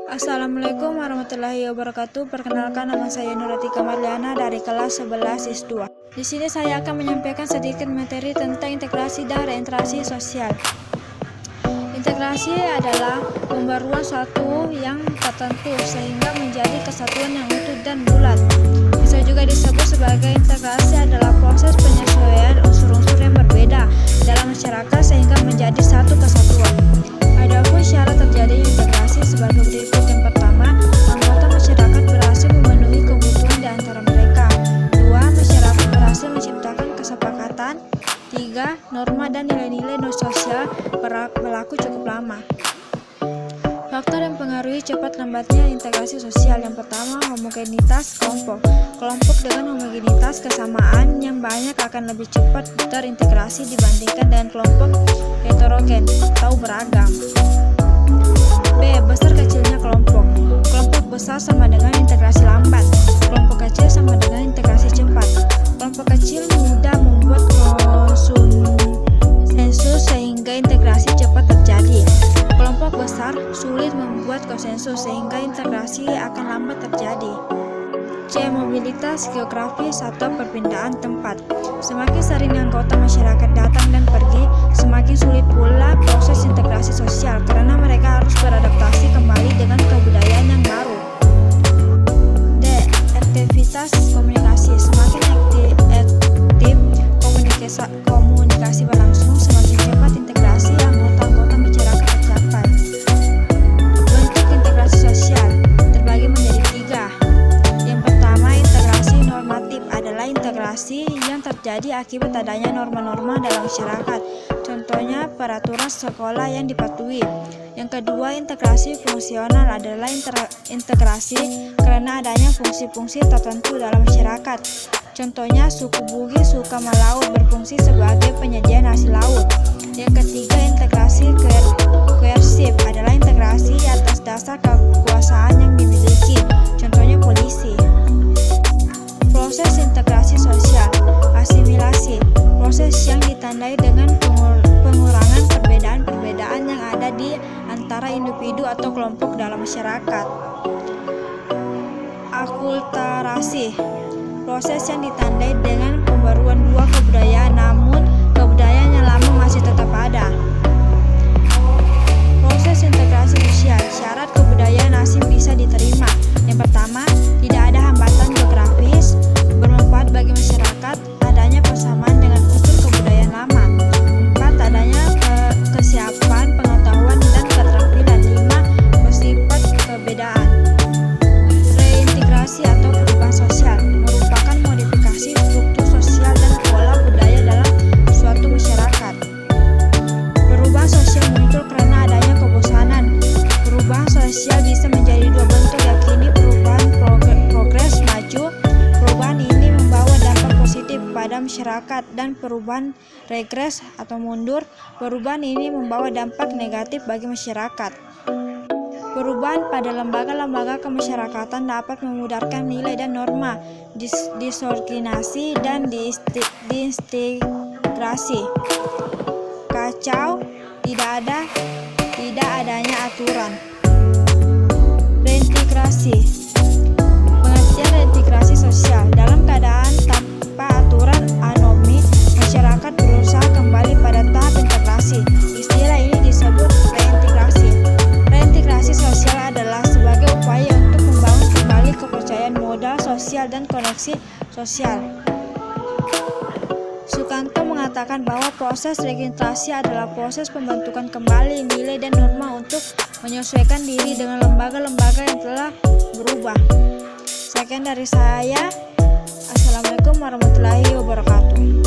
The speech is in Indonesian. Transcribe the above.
Assalamualaikum warahmatullahi wabarakatuh. Perkenalkan, nama saya Nuratika Marliana dari kelas 11 IS2. Di sini saya akan menyampaikan sedikit materi tentang integrasi dan reinteraksi sosial. Integrasi adalah pembaruan suatu yang tertentu sehingga menjadi kesatuan yang utuh dan bulat. Bisa juga disebut sebagai integrasi adalah proses penyesuaian unsur-unsur yang berbeda dalam masyarakat sehingga menjadi satu kesatuan. Adapun syarat terjadinya integrasi sebagai berikut. Yang pertama, anggota masyarakat berhasil memenuhi kebutuhan di antara mereka. 2. Masyarakat berhasil menciptakan kesepakatan. 3. Norma dan nilai-nilai sosial berlaku cukup lama. Faktor yang mempengaruhi cepat lambatnya integrasi sosial. Yang pertama, homogenitas kelompok. Kelompok dengan homogenitas kesamaan yang banyak akan lebih cepat terintegrasi dibandingkan dengan kelompok heterogen atau beragam. B. Besar kecilnya kelompok. Kelompok besar sama dengan integrasi lambat. Kelompok kecil sama dengan integrasi cepat. Kelompok kecil mudah membuat konsensus sehingga integrasi cepat terjadi. Kelompok besar sulit membuat konsensus sehingga integrasi akan lambat terjadi. C. Mobilitas geografis atau perpindahan tempat. Semakin sering anggota masyarakat datang dan pergi, semakin sulit pula proses integrasi sosial karena mereka harus beradaptasi kembali dengan kebudayaan yang baru. D. Aktivitas komunikasi. Semakin aktif komunikasi berlangsung, semakin cepat integrasi anggota-anggota masyarakat tercapai. Bentuk integrasi sosial terbagi menjadi 3. Yang pertama, integrasi normatif adalah integrasi yang terjadi akibat adanya norma-norma dalam masyarakat. Contohnya peraturan sekolah yang dipatuhi. Yang kedua, integrasi fungsional adalah integrasi karena adanya fungsi-fungsi tertentu dalam masyarakat. Contohnya suku Bugis suka melaut berfungsi sebagai penyajian hasil laut. Yang ketiga, integrasi koersif adalah integrasi atas dasar kekuasaan yang dimiliki. Contohnya polisi. Proses integrasi sosial. Asimilasi, proses yang ditandai dengan pengurangan perbedaan-perbedaan yang ada di antara individu atau kelompok dalam masyarakat. Akulturasi, proses yang ditandai dengan pembaruan dua kebudayaan namun kebudayaan yang lama masih tetap ada. Proses integrasi sosial. Syarat kebudayaan asing bisa diterima. Yang pertama, tidak ada hambatan geografis, bermanfaat bagi masyarakat, adanya persamaan dengan unsur kebudayaan lama. 4. Adanya kesiapan, pengetahuan, dan keterampilan. 5. Bersifat perbedaan. Reintegrasi atau perubahan sosial merupakan modifikasi struktur sosial dan pola budaya dalam suatu masyarakat. Perubahan sosial muncul karena adanya kebosanan. Perubahan sosial bisa menjadi dua bentuk, yakni perubahan progres maju. Perubahan ini membawa dampak positif pada masyarakat, dan perubahan regres atau mundur. Perubahan ini membawa dampak negatif bagi masyarakat. Perubahan pada lembaga-lembaga kemasyarakatan dapat memudarkan nilai dan norma, disorganisasi dan diintegrasi. Kacau, tidak adanya aturan. Reintegrasi. Pengertian reintegrasi sosial. Dalam keadaan tanpa aturan anomi, masyarakat berusaha kembali pada tahap integrasi. Istilah ini disebut reintegrasi. Reintegrasi sosial adalah sebagai upaya untuk membangun kembali kepercayaan modal sosial dan koneksi sosial. Sukanto mengatakan bahwa proses reintegrasi adalah proses pembentukan kembali nilai dan norma untuk menyesuaikan diri dengan lembaga-lembaga yang telah berubah. Sekian dari saya. Assalamualaikum warahmatullahi wabarakatuh.